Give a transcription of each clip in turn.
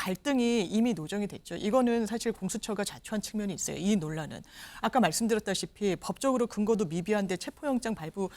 갈등이 이미 노정이 됐죠. 이거는 사실 공수처가 자초한 측면이 있어요. 이 논란은. 아까 말씀드렸다시피 법적으로 근거도 미비한데 체포영장 발부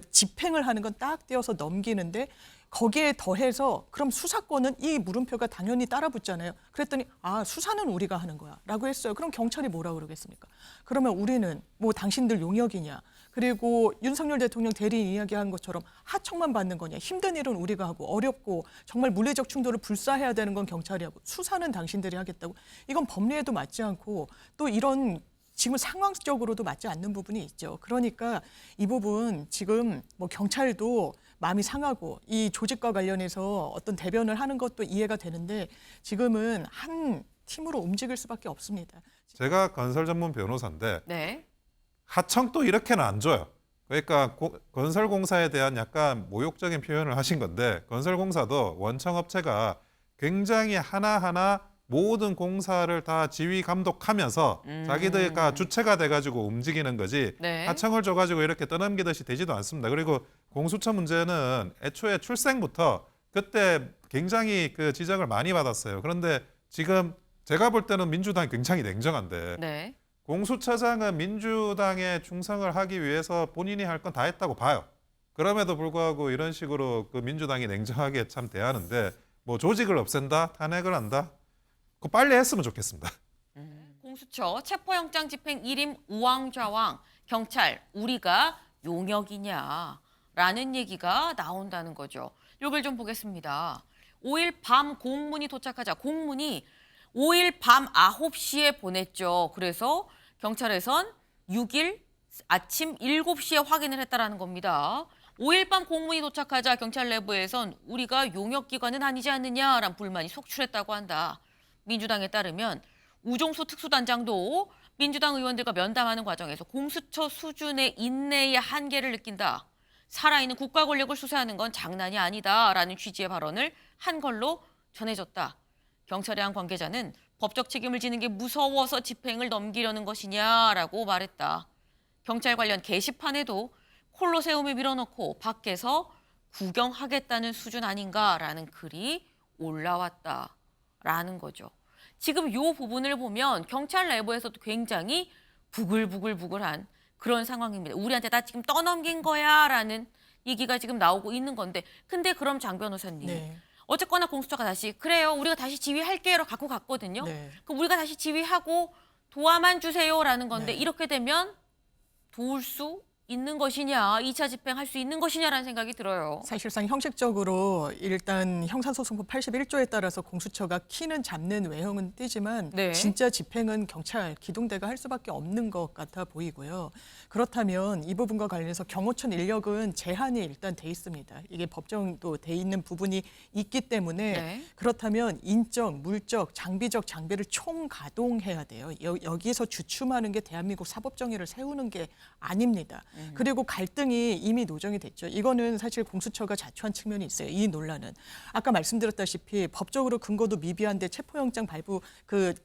집행을 하는 건 딱 떼어서 넘기는데 거기에 더해서 그럼 수사권은 이 물음표가 당연히 따라붙잖아요. 그랬더니 수사는 우리가 하는 거야 라고 했어요. 그럼 경찰이 뭐라 그러겠습니까? 그러면 우리는 뭐 당신들 용역이냐. 그리고 윤석열 대통령 대리인 이야기한 것처럼 하청만 받는 거냐. 힘든 일은 우리가 하고 어렵고 정말 물리적 충돌을 불사해야 되는 건 경찰이 하고 수사는 당신들이 하겠다고. 이건 법리에도 맞지 않고 또 이런 지금 상황적으로도 맞지 않는 부분이 있죠. 그러니까 이 부분 지금 뭐 경찰도 마음이 상하고 이 조직과 관련해서 어떤 대변을 하는 것도 이해가 되는데 지금은 한 팀으로 움직일 수밖에 없습니다. 제가 건설 전문 변호사인데 네. 하청도 이렇게는 안 줘요. 그러니까 건설공사에 대한 약간 모욕적인 표현을 하신 건데 건설공사도 원청업체가 굉장히 하나하나 모든 공사를 다 지휘 감독하면서 자기들과 주체가 돼가지고 움직이는 거지 네. 하청을 줘가지고 이렇게 떠넘기듯이 되지도 않습니다. 그리고 공수처 문제는 애초에 출생부터 그때 굉장히 그 지적을 많이 받았어요. 그런데 지금 제가 볼 때는 민주당이 굉장히 냉정한데 네. 공수처장은 민주당에 충성을 하기 위해서 본인이 할 건 다 했다고 봐요. 그럼에도 불구하고 이런 식으로 그 민주당이 냉정하게 참 대하는데 뭐 조직을 없앤다, 탄핵을 한다, 그거 빨리 했으면 좋겠습니다. 공수처 체포영장 집행 1임 우왕좌왕 경찰 우리가 용역이냐라는 얘기가 나온다는 거죠. 이걸 좀 보겠습니다. 5일 밤 공문이 도착하자 공문이 5일 밤 9시에 보냈죠. 그래서 경찰에선 6일 아침 7시에 확인을 했다라는 겁니다. 5일 밤 공문이 도착하자 경찰 내부에선 우리가 용역기관은 아니지 않느냐라는 불만이 속출했다고 한다. 민주당에 따르면 우종수 특수단장도 민주당 의원들과 면담하는 과정에서 공수처 수준의 인내의 한계를 느낀다. 살아있는 국가 권력을 수사하는 건 장난이 아니다라는 취지의 발언을 한 걸로 전해졌다. 경찰의 한 관계자는 법적 책임을 지는 게 무서워서 집행을 넘기려는 것이냐라고 말했다. 경찰 관련 게시판에도 콜로세움을 밀어넣고 밖에서 구경하겠다는 수준 아닌가라는 글이 올라왔다라는 거죠. 지금 이 부분을 보면 경찰 내부에서도 굉장히 부글부글부글한 그런 상황입니다. 우리한테 다 지금 떠넘긴 거야라는 얘기가 지금 나오고 있는 건데 근데 그럼 장 변호사님. 네. 어쨌거나 공수처가 다시 그래요. 우리가 다시 지휘할게요로 갖고 갔거든요. 네. 그럼 우리가 다시 지휘하고 도와만 주세요라는 건데 네. 이렇게 되면 도울 수 있는 것이냐, 2차 집행할 수 있는 것이냐라는 생각이 들어요. 사실상 형식적으로 일단 형사소송법 81조에 따라서 공수처가 키는 잡는 외형은 띄지만 네. 진짜 집행은 경찰, 기동대가 할 수밖에 없는 것 같아 보이고요. 그렇다면 이 부분과 관련해서 경호처 인력은 제한이 일단 돼 있습니다. 이게 법정도 돼 있는 부분이 있기 때문에 네. 그렇다면 인적, 물적, 장비적 장비를 총가동해야 돼요. 여기서 주춤하는 게 대한민국 사법정의를 세우는 게 아닙니다. 그리고 갈등이 이미 노정이 됐죠. 이거는 사실 공수처가 자초한 측면이 있어요. 이 논란은. 아까 말씀드렸다시피 법적으로 근거도 미비한데 체포영장 발부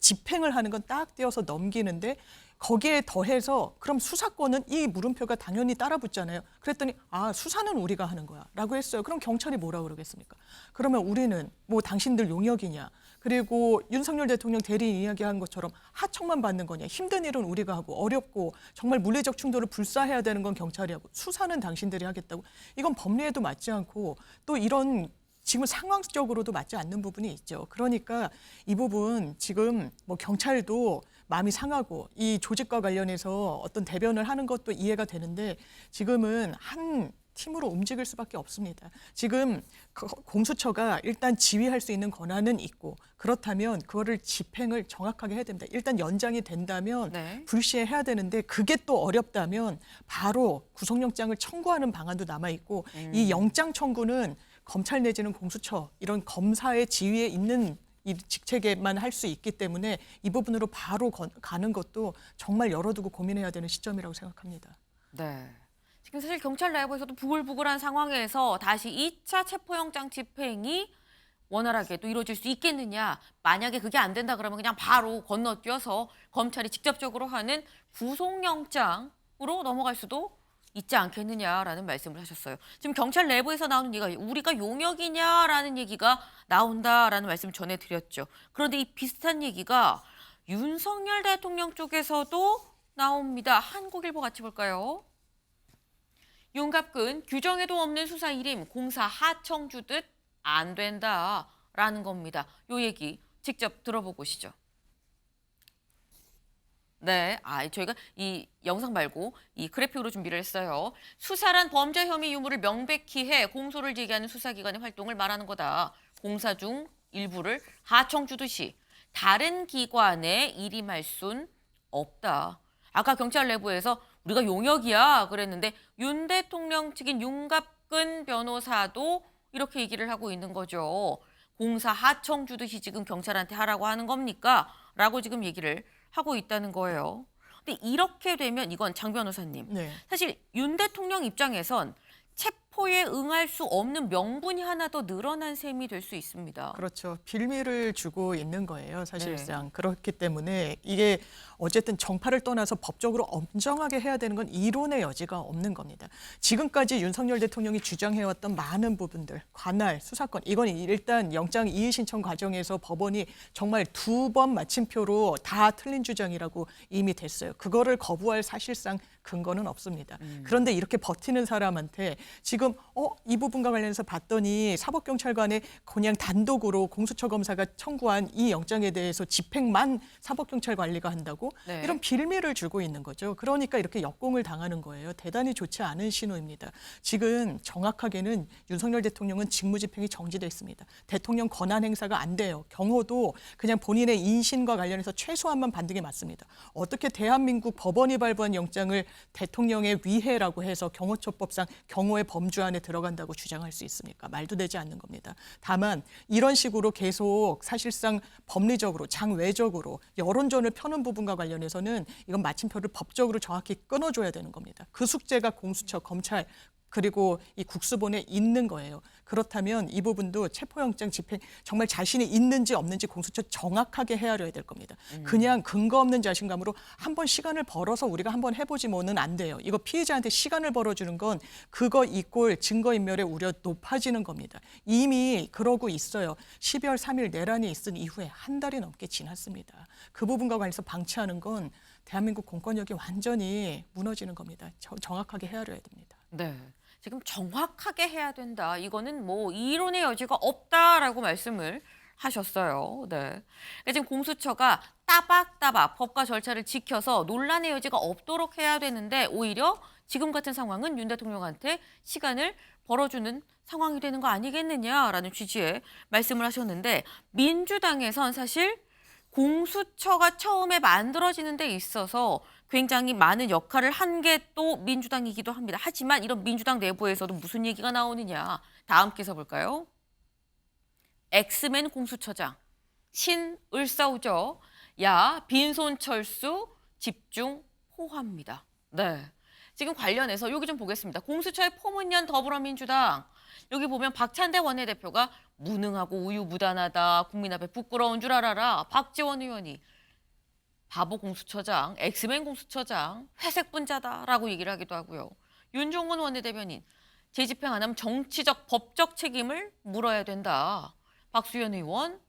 집행을 하는 건 딱 떼어서 넘기는데 거기에 더해서 그럼 수사권은 이 물음표가 당연히 따라붙잖아요. 그랬더니 수사는 우리가 하는 거야 라고 했어요. 그럼 경찰이 뭐라 그러겠습니까? 그러면 우리는 뭐 당신들 용역이냐. 그리고 윤석열 대통령 대리인 이야기한 것처럼 하청만 받는 거냐. 힘든 일은 우리가 하고 어렵고 정말 물리적 충돌을 불사해야 되는 건 경찰이 하고 수사는 당신들이 하겠다고. 이건 법리에도 맞지 않고 또 이런 지금 상황적으로도 맞지 않는 부분이 있죠. 그러니까 이 부분 지금 뭐 경찰도 마음이 상하고 이 조직과 관련해서 어떤 대변을 하는 것도 이해가 되는데 지금은 한 팀으로 움직일 수밖에 없습니다. 지금 공수처가 일단 지휘할 수 있는 권한은 있고 그렇다면 그거를 집행을 정확하게 해야 됩니다. 일단 연장이 된다면 네. 불시에 해야 되는데 그게 또 어렵다면 바로 구속영장을 청구하는 방안도 남아있고 이 영장 청구는 검찰 내지는 공수처 이런 검사의 지휘에 있는 이 직책에만 할 수 있기 때문에 이 부분으로 바로 가는 것도 정말 열어두고 고민해야 되는 시점이라고 생각합니다. 네. 지금 사실 경찰 내부에서도 부글부글한 상황에서 다시 2차 체포영장 집행이 원활하게 또 이루어질 수 있겠느냐. 만약에 그게 안 된다 그러면 그냥 바로 건너뛰어서 검찰이 직접적으로 하는 구속영장으로 넘어갈 수도 있지 않겠느냐라는 말씀을 하셨어요. 지금 경찰 내부에서 나오는 얘기가 우리가 용역이냐라는 얘기가 나온다라는 말씀 전해드렸죠. 그런데 이 비슷한 얘기가 윤석열 대통령 쪽에서도 나옵니다. 한국일보 같이 볼까요? 윤갑근 규정에도 없는 수사 일임 공사 하청 주듯 안 된다라는 겁니다. 요 얘기 직접 들어보고 오시죠. 네, 저희가 이 영상 말고 이 그래픽으로 준비를 했어요. 수사란 범죄 혐의 유무를 명백히 해 공소를 제기하는 수사기관의 활동을 말하는 거다. 공사 중 일부를 하청 주듯이 다른 기관에 일임할 순 없다. 아까 경찰 내부에서 우리가 용역이야 그랬는데 윤 대통령 측인 윤갑근 변호사도 이렇게 얘기를 하고 있는 거죠. 공사 하청 주듯이 지금 경찰한테 하라고 하는 겁니까? 라고 지금 얘기를 하고 있다는 거예요. 근데 이렇게 되면 이건 장 변호사님. 네. 사실 윤 대통령 입장에선 체포에 응할 수 없는 명분이 하나 더 늘어난 셈이 될 수 있습니다. 그렇죠. 빌미를 주고 있는 거예요, 사실상. 네. 그렇기 때문에 이게 어쨌든 정파를 떠나서 법적으로 엄정하게 해야 되는 건 이론의 여지가 없는 겁니다. 지금까지 윤석열 대통령이 주장해왔던 많은 부분들, 관할, 수사권, 이건 일단 영장 이의 신청 과정에서 법원이 정말 2번 마침표로 다 틀린 주장이라고 이미 됐어요. 그거를 거부할 사실상 근거는 없습니다. 그런데 이렇게 버티는 사람한테 지금 이 부분과 관련해서 봤더니 사법경찰관의 그냥 단독으로 공수처 검사가 청구한 이 영장에 대해서 집행만 사법경찰관리가 한다고 네. 이런 빌미를 주고 있는 거죠. 그러니까 이렇게 역공을 당하는 거예요. 대단히 좋지 않은 신호입니다. 지금 정확하게는 윤석열 대통령은 직무집행이 정지돼 있습니다. 대통령 권한 행사가 안 돼요. 경호도 그냥 본인의 인신과 관련해서 최소한만 받는 게 맞습니다. 어떻게 대한민국 법원이 발부한 영장을 대통령의 위해라고 해서 경호처법상 경호의 범주 안에 들어간다고 주장할 수 있습니까? 말도 되지 않는 겁니다. 다만 이런 식으로 계속 사실상 법리적으로 장외적으로 여론전을 펴는 부분과 관련해서는 이건 마침표를 법적으로 정확히 끊어줘야 되는 겁니다. 그 숙제가 공수처, 검찰 그리고 이 국수본에 있는 거예요. 그렇다면 이 부분도 체포영장 집행 정말 자신이 있는지 없는지 공수처 정확하게 헤아려야 될 겁니다. 그냥 근거 없는 자신감으로 한번 시간을 벌어서 우리가 한번 해보지 뭐는 안 돼요. 이거 피해자한테 시간을 벌어주는 건 그거 이꼴 증거인멸의 우려 높아지는 겁니다. 이미 그러고 있어요. 12월 3일 내란이 있은 이후에 한 달이 넘게 지났습니다. 그 부분과 관련해서 방치하는 건 대한민국 공권력이 완전히 무너지는 겁니다. 정확하게 헤아려야 됩니다. 네. 지금 정확하게 해야 된다. 이거는 뭐 이론의 여지가 없다라고 말씀을 하셨어요. 네. 그러니까 지금 공수처가 따박따박 법과 절차를 지켜서 논란의 여지가 없도록 해야 되는데 오히려 지금 같은 상황은 윤 대통령한테 시간을 벌어주는 상황이 되는 거 아니겠느냐라는 취지의 말씀을 하셨는데 민주당에선 사실 공수처가 처음에 만들어지는 데 있어서 굉장히 많은 역할을 한 게 또 민주당이기도 합니다. 하지만 이런 민주당 내부에서도 무슨 얘기가 나오느냐. 다음 기사 볼까요? 엑스맨 공수처장 신을싸우죠. 야 빈손철수 집중 호화입니다. 네. 지금 관련해서 여기 좀 보겠습니다. 공수처의 포문연 더불어민주당. 여기 보면 박찬대 원내대표가 무능하고 우유부단하다. 국민 앞에 부끄러운 줄 알아라. 박지원 의원이 바보 공수처장, 엑스맨 공수처장, 회색 분자다라고 얘기를 하기도 하고요. 윤종훈 원내대변인, 재집행 안 하면 정치적, 법적 책임을 물어야 된다. 박수현 의원,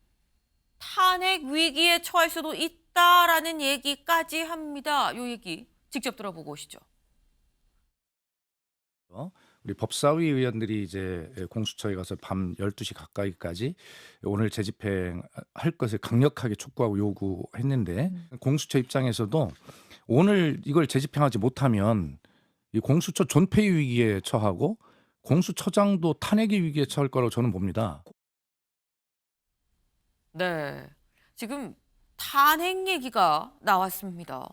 탄핵 위기에 처할 수도 있다라는 얘기까지 합니다. 이 얘기 직접 들어보고 오시죠. 우리 법사위 의원들이 이제 공수처에 가서 밤 12시 가까이까지 오늘 재집행할 것을 강력하게 촉구하고 요구했는데 공수처 입장에서도 오늘 이걸 재집행하지 못하면 이 공수처 존폐 위기에 처하고 공수처장도 탄핵의 위기에 처할 거라고 저는 봅니다. 네, 지금 탄핵 얘기가 나왔습니다.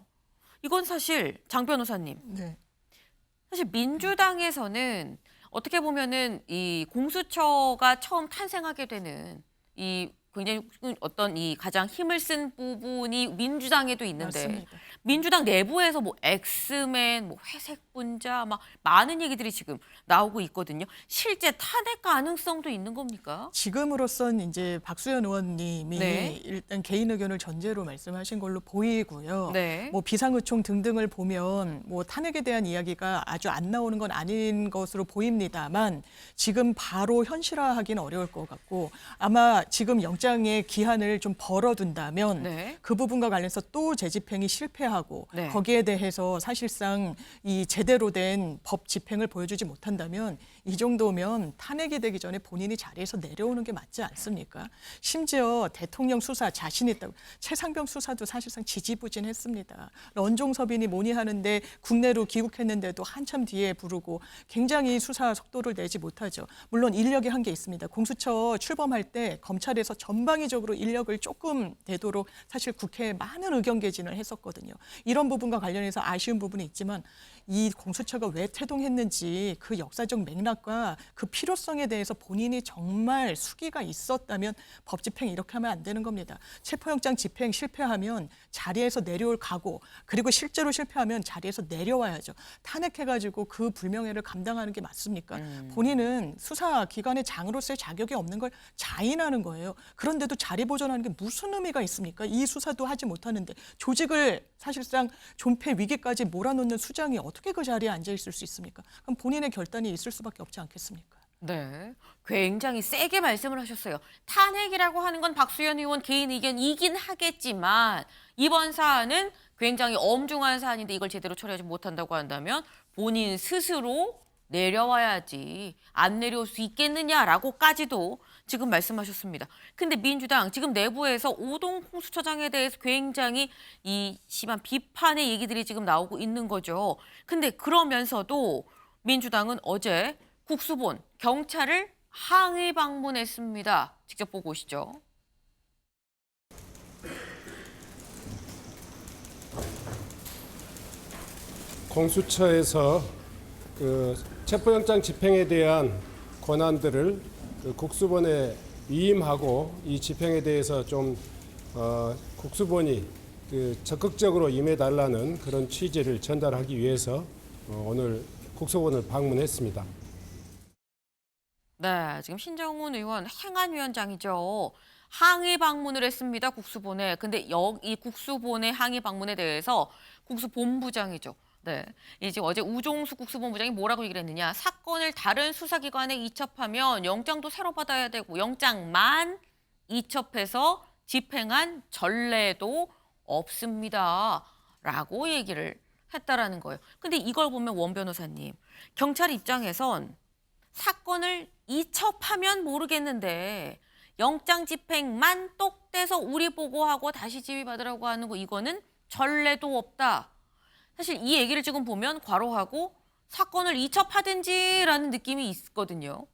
이건 사실 장 변호사님, 네. 사실 민주당에서는 어떻게 보면은 이 공수처가 처음 탄생하게 되는 이 굉장히 어떤 이 가장 힘을 쓴 부분이 민주당에도 있는데 맞습니다. 민주당 내부에서 뭐 엑스맨, 뭐 회색 분자 막 많은 얘기들이 지금 나오고 있거든요. 실제 탄핵 가능성도 있는 겁니까? 지금으로선 이제 박수현 의원님이 네. 일단 개인 의견을 전제로 말씀하신 걸로 보이고요. 네. 뭐 비상의총 등등을 보면 뭐 탄핵에 대한 이야기가 아주 안 나오는 건 아닌 것으로 보입니다만 지금 바로 현실화하기는 어려울 것 같고 아마 지금 영장의 기한을 좀 벌어둔다면 네. 그 부분과 관련해서 또 재집행이 실패하고 네. 거기에 대해서 사실상 이 제대로 된 법 집행을 보여주지 못한다면 이 정도면 탄핵이 되기 전에 본인이 자리에서 내려오는 게 맞지 않습니까? 심지어 대통령 수사 자신 있다고 최상병 수사도 사실상 지지부진했습니다. 런종섭인이 뭐니 하는데 국내로 귀국했는데도 한참 뒤에 부르고 굉장히 수사 속도를 내지 못하죠. 물론 인력의 한계 있습니다. 공수처 출범할 때 검찰에서 전방위적으로 인력을 조금 되도록 사실 국회에 많은 의견 개진을 했었거든요. 이런 부분과 관련해서 아쉬운 부분이 있지만 이 공수처가 왜 태동했는지 그 역사적 맥락과 그 필요성에 대해서 본인이 정말 수기가 있었다면 법 집행 이렇게 하면 안 되는 겁니다. 체포영장 집행 실패하면 자리에서 내려올 각오, 그리고 실제로 실패하면 자리에서 내려와야죠. 탄핵해가지고 그 불명예를 감당하는 게 맞습니까? 본인은 수사기관의 장으로서의 자격이 없는 걸 자인하는 거예요. 그런데도 자리 보존하는 게 무슨 의미가 있습니까? 이 수사도 하지 못하는데 조직을 사실상 존폐 위기까지 몰아넣는 수장이 어떻게 그 자리에 앉아 있을 수 있습니까? 그럼 본인의 결단이 있을 수밖에 없지 않겠습니까? 네. 굉장히 세게 말씀을 하셨어요. 탄핵이라고 하는 건 박수현 의원 개인 의견이긴 하겠지만 이번 사안은 굉장히 엄중한 사안인데 이걸 제대로 처리하지 못한다고 한다면 본인 스스로 내려와야지 안 내려올 수 있겠느냐라고까지도 지금 말씀하셨습니다. 근데 민주당 지금 내부에서 오동 공수처장에 대해서 굉장히 이 심한 비판의 얘기들이 지금 나오고 있는 거죠. 근데 그러면서도 민주당은 어제 국수본 경찰을 항의 방문했습니다. 직접 보고 오시죠. 공수처에서 그 체포영장 집행에 대한 권한들을 그 국수본에 위임하고 이 집행에 대해서 좀 국수본이 그 적극적으로 임해달라는 그런 취지를 전달하기 위해서 오늘 국수본을 방문했습니다. 네, 지금 신정훈 의원 행안위원장이죠. 항의 방문을 했습니다. 국수본에. 근데 이 국수본의 항의 방문에 대해서 국수본부장이죠. 네, 이제 어제 우종수 국수본부장이 뭐라고 얘기를 했느냐. 사건을 다른 수사기관에 이첩하면 영장도 새로 받아야 되고 영장만 이첩해서 집행한 전례도 없습니다. 라고 얘기를 했다라는 거예요. 근데 이걸 보면 원 변호사님, 경찰 입장에선 사건을 이첩하면 모르겠는데 영장 집행만 똑 떼서 우리 보고하고 다시 지휘받으라고 하는 거 이거는 전례도 없다. 사실 이 얘기를 지금 보면 괄호하고 사건을 이첩하든지라는 느낌이 있거든요.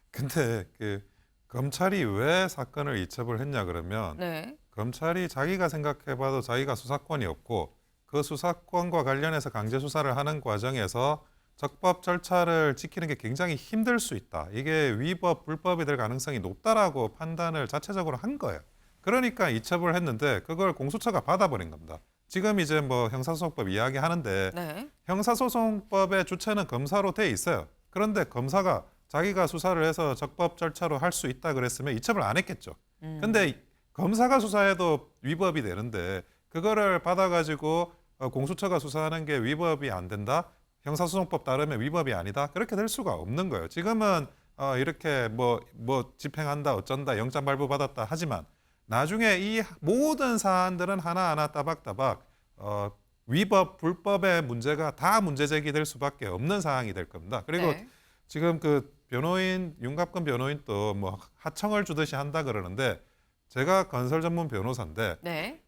근데 그 검찰이 왜 사건을 이첩을 했냐 그러면 네. 검찰이 자기가 생각해봐도 자기가 수사권이 없고 그 수사권과 관련해서 강제 수사를 하는 과정에서 적법 절차를 지키는 게 굉장히 힘들 수 있다. 이게 위법, 불법이 될 가능성이 높다라고 판단을 자체적으로 한 거예요. 그러니까 이첩을 했는데 그걸 공수처가 받아버린 겁니다. 지금 이제 뭐 형사소송법 이야기하는데 네. 형사소송법의 주체는 검사로 돼 있어요. 그런데 검사가 자기가 수사를 해서 적법 절차로 할 수 있다 그랬으면 이첩을 안 했겠죠. 근데 검사가 수사해도 위법이 되는데 그거를 받아가지고 공수처가 수사하는 게 위법이 안 된다? 형사소송법 따르면 위법이 아니다? 그렇게 될 수가 없는 거예요. 지금은 이렇게 뭐 집행한다, 어쩐다, 영장 발부받았다 하지만 나중에 이 모든 사안들은 하나하나 따박따박 위법, 불법의 문제가 다 문제 제기될 수밖에 없는 상황이 될 겁니다. 그리고 네. 지금 그 변호인, 윤갑근 변호인도 뭐 하청을 주듯이 한다 그러는데 제가 건설 전문 변호사인데 네.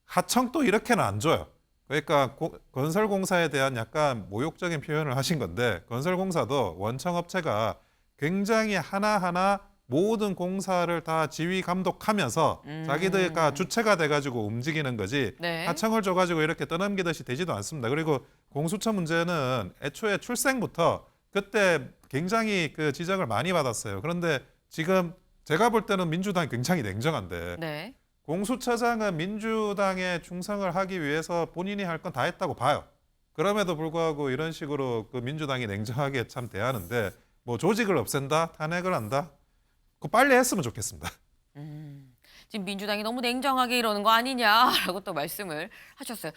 하청도 이렇게는 안 줘요. 그러니까 건설공사에 대한 약간 모욕적인 표현을 하신 건데 건설공사도 원청업체가 굉장히 하나하나 모든 공사를 다 지휘 감독하면서 자기들과 주체가 돼가지고 움직이는 거지 네. 하청을 줘가지고 이렇게 떠넘기듯이 되지도 않습니다. 그리고 공수처 문제는 애초에 출생부터 그때 굉장히 그 지적을 많이 받았어요. 그런데 지금 제가 볼 때는 민주당이 굉장히 냉정한데 네. 공수처장은 민주당에 충성을 하기 위해서 본인이 할 건 다 했다고 봐요. 그럼에도 불구하고 이런 식으로 그 민주당이 냉정하게 참 대하는데 뭐 조직을 없앤다, 탄핵을 한다, 그거 빨리 했으면 좋겠습니다. 지금 민주당이 너무 냉정하게 이러는 거 아니냐라고 또 말씀을 하셨어요.